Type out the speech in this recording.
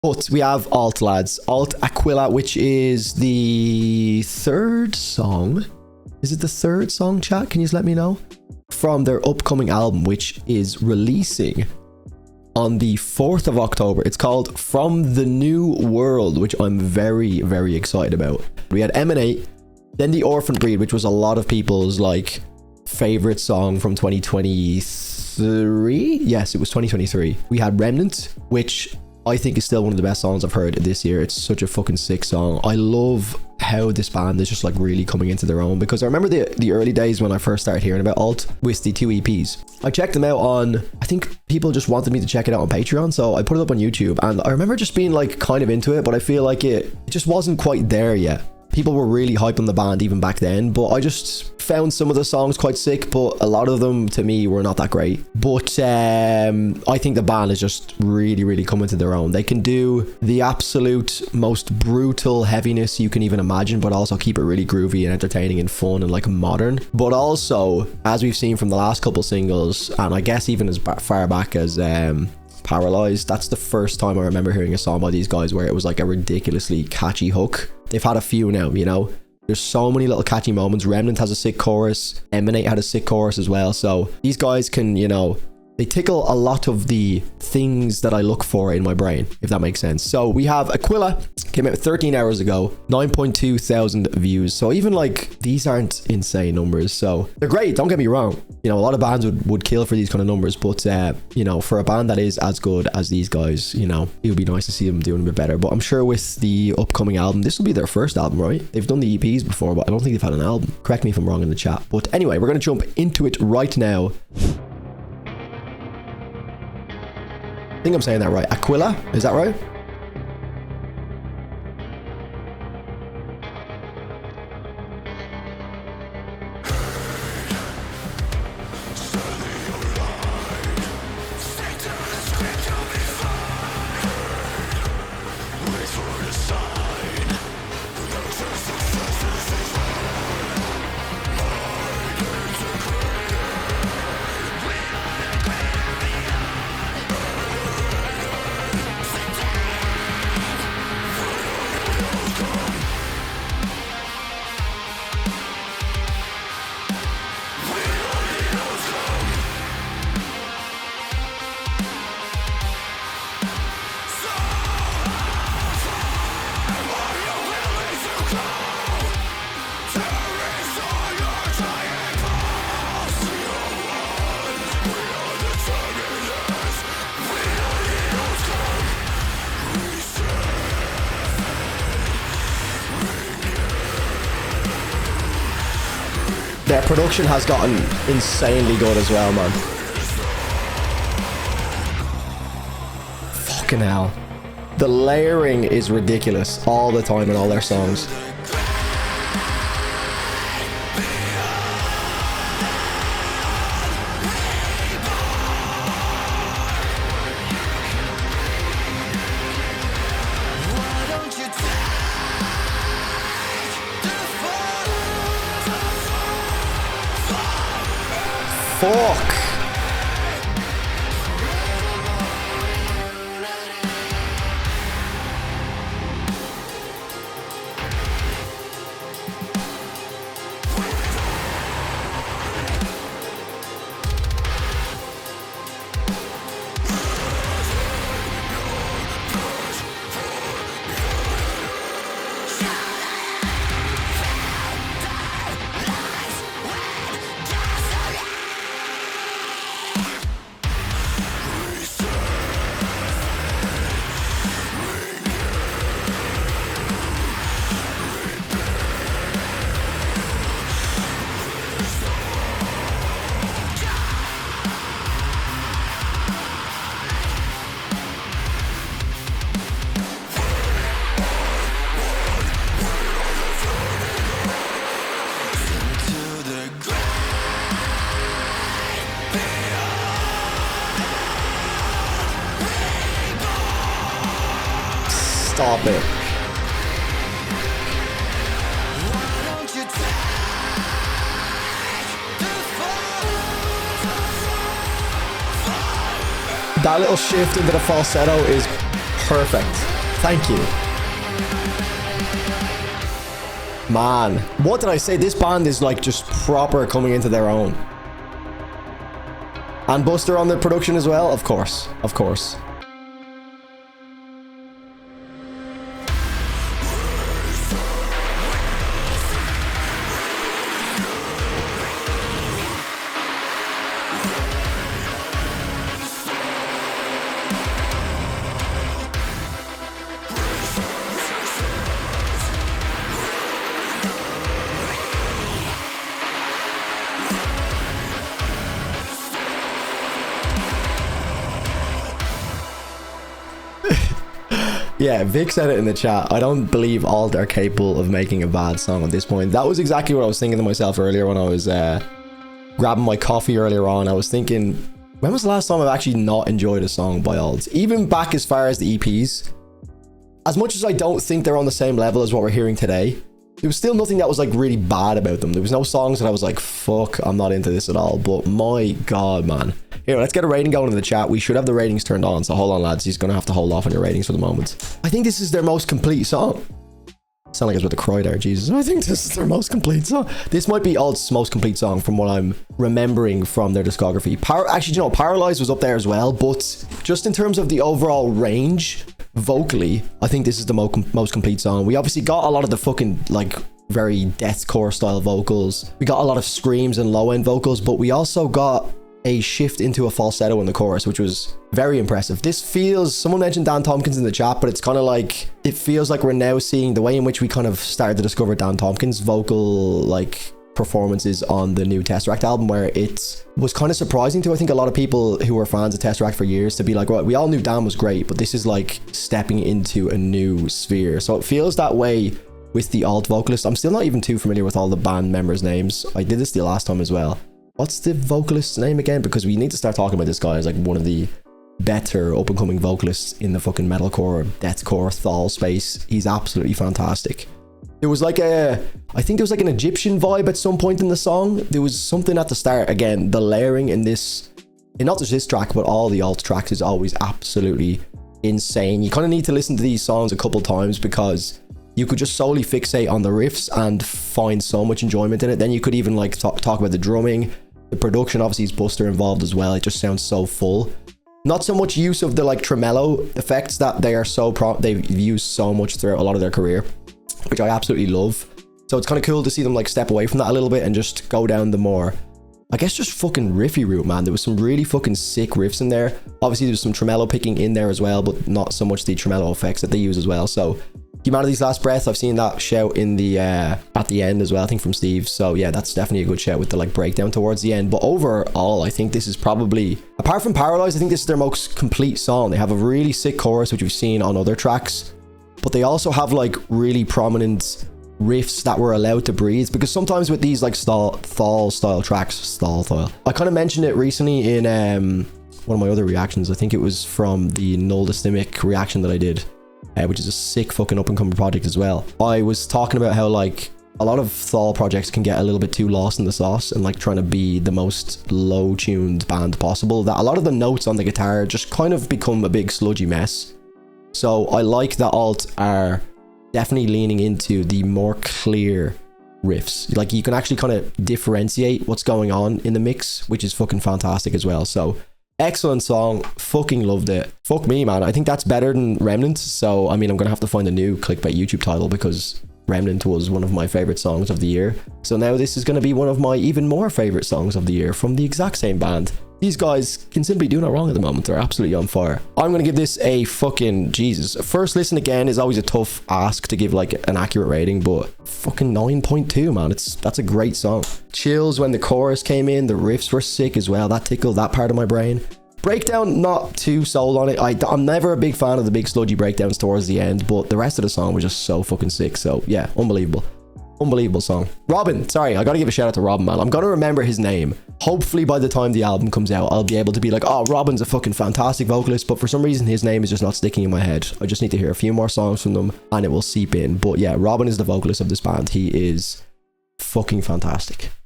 But we have Allt, lads. Allt Aquila, which is the third song. Is it the third song, chat? Can you just let me know? From their upcoming album, which is releasing on the 4th of October. It's called From the New World, which I'm very, very excited about. We had Emanate, then The Orphan Breed, which was a lot of people's like favorite song from 2023. Yes, it was 2023. We had Remnant, which I think is still one of the best songs I've heard this year. It's such a fucking sick song. I love how this band is just like really coming into their own, because I remember the early days when I first started hearing about Allt with the 2 EPs. I checked them out on, I think people just wanted me to check it out on Patreon, so I put it up on YouTube, and I remember just being like kind of into it, but I feel like it just wasn't quite there yet. People were really hyping the band even back then, but I just found some of the songs quite sick, but a lot of them to me were not that great. But I think the band is just really, really coming to their own. They can do the absolute most brutal heaviness you can even imagine, but also keep it really groovy and entertaining and fun and like modern. But also, as we've seen from the last couple singles, and I guess even as far back as Paralyzed, that's the first time I remember hearing a song by these guys where it was like a ridiculously catchy hook. They've had a few now, you know. There's so many little catchy moments. Remnant has a sick chorus. Emanate had a sick chorus as well. So these guys can, you know, they tickle a lot of the things that I look for in my brain, if that makes sense. So we have Aquila, came out 13 hours ago, 9.2 thousand views. So even like, these aren't insane numbers. So they're great, don't get me wrong. You know, a lot of bands would kill for these kind of numbers, but you know, for a band that is as good as these guys, you know, it would be nice to see them doing a bit better. But I'm sure with the upcoming album, this will be their first album, right? They've done the EPs before, but I don't think they've had an album. Correct me if I'm wrong in the chat. But anyway, we're going to jump into it right now. I think I'm saying that right. Aquila, is that right? Their production has gotten insanely good as well, man. Fucking hell. The layering is ridiculous all the time in all their songs. Fuck. Stop it. That little shift into the falsetto is perfect. Thank you. Man, what did I say? This band is like just proper coming into their own. And Buster on the production as well, of course, of course. Yeah, Vic said it in the chat. I don't believe Allt are capable of making a bad song at this point. That was exactly what I was thinking to myself earlier when I was grabbing my coffee earlier on. I was thinking, when was the last time I've actually not enjoyed a song by Allt? Even back as far as the EPs. As much as I don't think they're on the same level as what we're hearing today, there was still nothing that was like really bad about them. There was no songs that I was like, fuck, I'm not into this at all. But my God, man. Here, let's get a rating going in the chat. We should have the ratings turned on. So hold on, lads. He's going to have to hold off on your ratings for the moment. I think this is their most complete song. Sound like I was about to cry there, Jesus. I think this is their most complete song. This might be Alt's most complete song from what I'm remembering from their discography. Actually, you know, Paralyzed was up there as well. But just in terms of the overall range, vocally, I think this is the most complete song. We obviously got a lot of the fucking, like, very deathcore style vocals. We got a lot of screams and low end vocals, but we also got a shift into a falsetto in the chorus, which was very impressive. This feels, someone mentioned Dan Tompkins in the chat, but it's kind of like, it feels like we're now seeing the way in which we kind of started to discover Dan Tompkins' vocal, like, performances on the new Tesseract album, where it was kind of surprising to, I think, a lot of people who were fans of Tesseract for years to be like, right, we all knew Dan was great, but this is like stepping into a new sphere. So it feels that way with the Allt vocalist. I'm still not even too familiar with all the band members' names. I did this the last time as well. What's the vocalist's name again? Because we need to start talking about this guy as like one of the better up-and-coming vocalists in the fucking metalcore, deathcore, thal space. He's absolutely fantastic. There was like I think there was like an Egyptian vibe at some point in the song. There was something at the start. Again, the layering in this, and not just this track, but all the Allt tracks is always absolutely insane. You kind of need to listen to these songs a couple times because you could just solely fixate on the riffs and find so much enjoyment in it. Then you could even like talk about the drumming, the production. Obviously, is Buster involved as well. It just sounds so full. Not so much use of the like tremolo effects that they are they've used so much throughout a lot of their career, which I absolutely love. So it's kind of cool to see them like step away from that a little bit and just go down the more, I guess, just fucking riffy route, man. There was some really fucking sick riffs in there. Obviously, there's some tremolo picking in there as well, but not so much the tremolo effects that they use as well. So Humanity's Last Breath, I've seen that shout in the at the end as well, I think from Steve. So yeah, that's definitely a good shout with the like breakdown towards the end. But overall, I think this is probably, apart from Paralyzed, I think this is their most complete song. They have a really sick chorus, which we've seen on other tracks, but they also have like really prominent riffs that were allowed to breathe, because sometimes with these like thal style tracks, I kind of mentioned it recently in one of my other reactions. I think it was from the Null Dysthymic reaction that I did, which is a sick fucking up and coming project as well. I was talking about how like a lot of thal projects can get a little bit too lost in the sauce and like trying to be the most low tuned band possible, that a lot of the notes on the guitar just kind of become a big sludgy mess. So I like that Allt are definitely leaning into the more clear riffs. Like you can actually kind of differentiate what's going on in the mix, which is fucking fantastic as well. So excellent song, fucking loved it. Fuck me, man. I think that's better than Remnant. So I mean, I'm gonna have to find a new clickbait YouTube title because Remnant was one of my favorite songs of the year. So now this is gonna be one of my even more favorite songs of the year from the exact same band. These guys can simply do no wrong at the moment. They're absolutely on fire. I'm going to give this a fucking, Jesus. First listen again is always a tough ask to give like an accurate rating, but fucking 9.2, man. That's a great song. Chills when the chorus came in. The riffs were sick as well. That tickled that part of my brain. Breakdown, not too sold on it. I'm never a big fan of the big sludgy breakdowns towards the end, but the rest of the song was just so fucking sick. So yeah, unbelievable. Unbelievable song. Robin, sorry, I gotta give a shout out to Robin, man. I'm gonna remember his name. Hopefully by the time the album comes out, I'll be able to be like, oh, Robin's a fucking fantastic vocalist, but for some reason his name is just not sticking in my head. I just need to hear a few more songs from them and it will seep in. But yeah, Robin is the vocalist of this band. He is fucking fantastic.